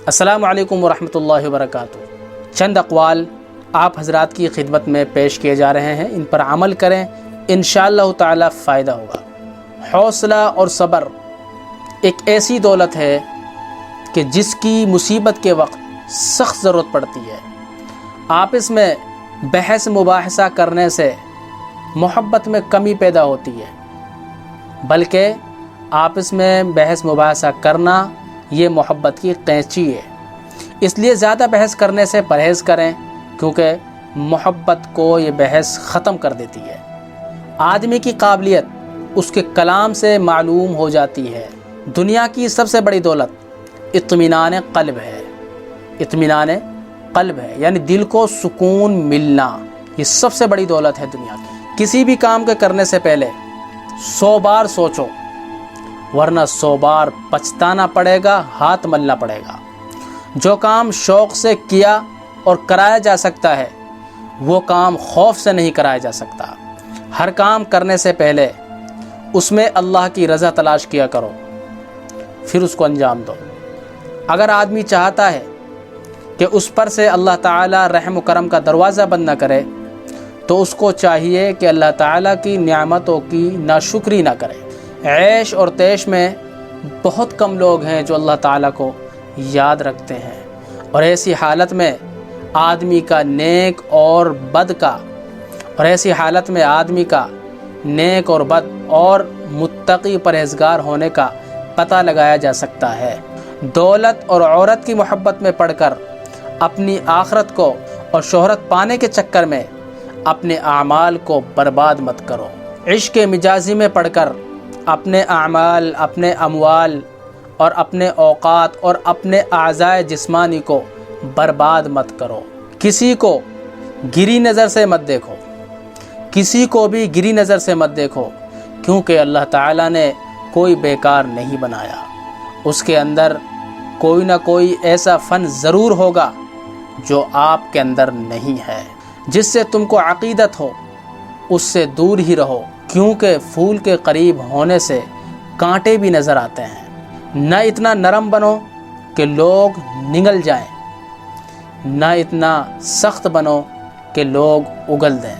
السلام علیکم ورحمۃ اللہ وبرکاتہ۔ چند اقوال آپ حضرات کی خدمت میں پیش کیے جا رہے ہیں، ان پر عمل کریں، انشاءاللہ تعالی فائدہ ہوگا۔ حوصلہ اور صبر ایک ایسی دولت ہے کہ جس کی مصیبت کے وقت سخت ضرورت پڑتی ہے۔ آپس میں بحث مباحثہ کرنے سے محبت میں کمی پیدا ہوتی ہے، بلکہ آپس میں بحث مباحثہ کرنا یہ محبت کی قینچی ہے۔ اس لیے زیادہ بحث کرنے سے پرہیز کریں، کیونکہ محبت کو یہ بحث ختم کر دیتی ہے۔ آدمی کی قابلیت اس کے کلام سے معلوم ہو جاتی ہے۔ دنیا کی سب سے بڑی دولت اطمینان قلب ہے۔ اطمینان قلب ہے، یعنی دل کو سکون ملنا، یہ سب سے بڑی دولت ہے دنیا کی۔ کسی بھی کام کے کرنے سے پہلے 100 بار سوچو، ورنہ 100 بار پچھتانا پڑے گا، ہاتھ ملنا پڑے گا۔ جو کام شوق سے کیا اور کرایا جا سکتا ہے، وہ کام خوف سے نہیں کرایا جا سکتا۔ ہر کام کرنے سے پہلے اس میں اللہ کی رضا تلاش کیا کرو، پھر اس کو انجام دو۔ اگر آدمی چاہتا ہے کہ اس پر سے اللہ تعالیٰ رحم و کرم کا دروازہ بند نہ کرے، تو اس کو چاہیے کہ اللہ تعالیٰ کی نعمتوں کی ناشکری نہ کرے۔ عیش اور تیش میں بہت کم لوگ ہیں جو اللہ تعالیٰ کو یاد رکھتے ہیں، اور ایسی حالت میں آدمی کا نیک اور بد اور متقی پرہیزگار ہونے کا پتہ لگایا جا سکتا ہے۔ دولت اور عورت کی محبت میں پڑ کر اپنی آخرت کو اور شہرت پانے کے چکر میں اپنے اعمال کو برباد مت کرو۔ عشق مجازی میں پڑ کر اپنے اعمال، اپنے اموال اور اپنے اوقات اور اپنے اعضائے جسمانی کو برباد مت کرو۔ کسی کو گری نظر سے مت دیکھو، کسی کو بھی گری نظر سے مت دیکھو، کیونکہ اللہ تعالیٰ نے کوئی بیکار نہیں بنایا۔ اس کے اندر کوئی نہ کوئی ایسا فن ضرور ہوگا جو آپ کے اندر نہیں ہے۔ جس سے تم کو عقیدت ہو، اس سے دور ہی رہو، کیونکہ پھول کے قریب ہونے سے کانٹے بھی نظر آتے ہیں۔ نہ اتنا نرم بنو کہ لوگ نگل جائیں، نہ اتنا سخت بنو کہ لوگ اگل دیں۔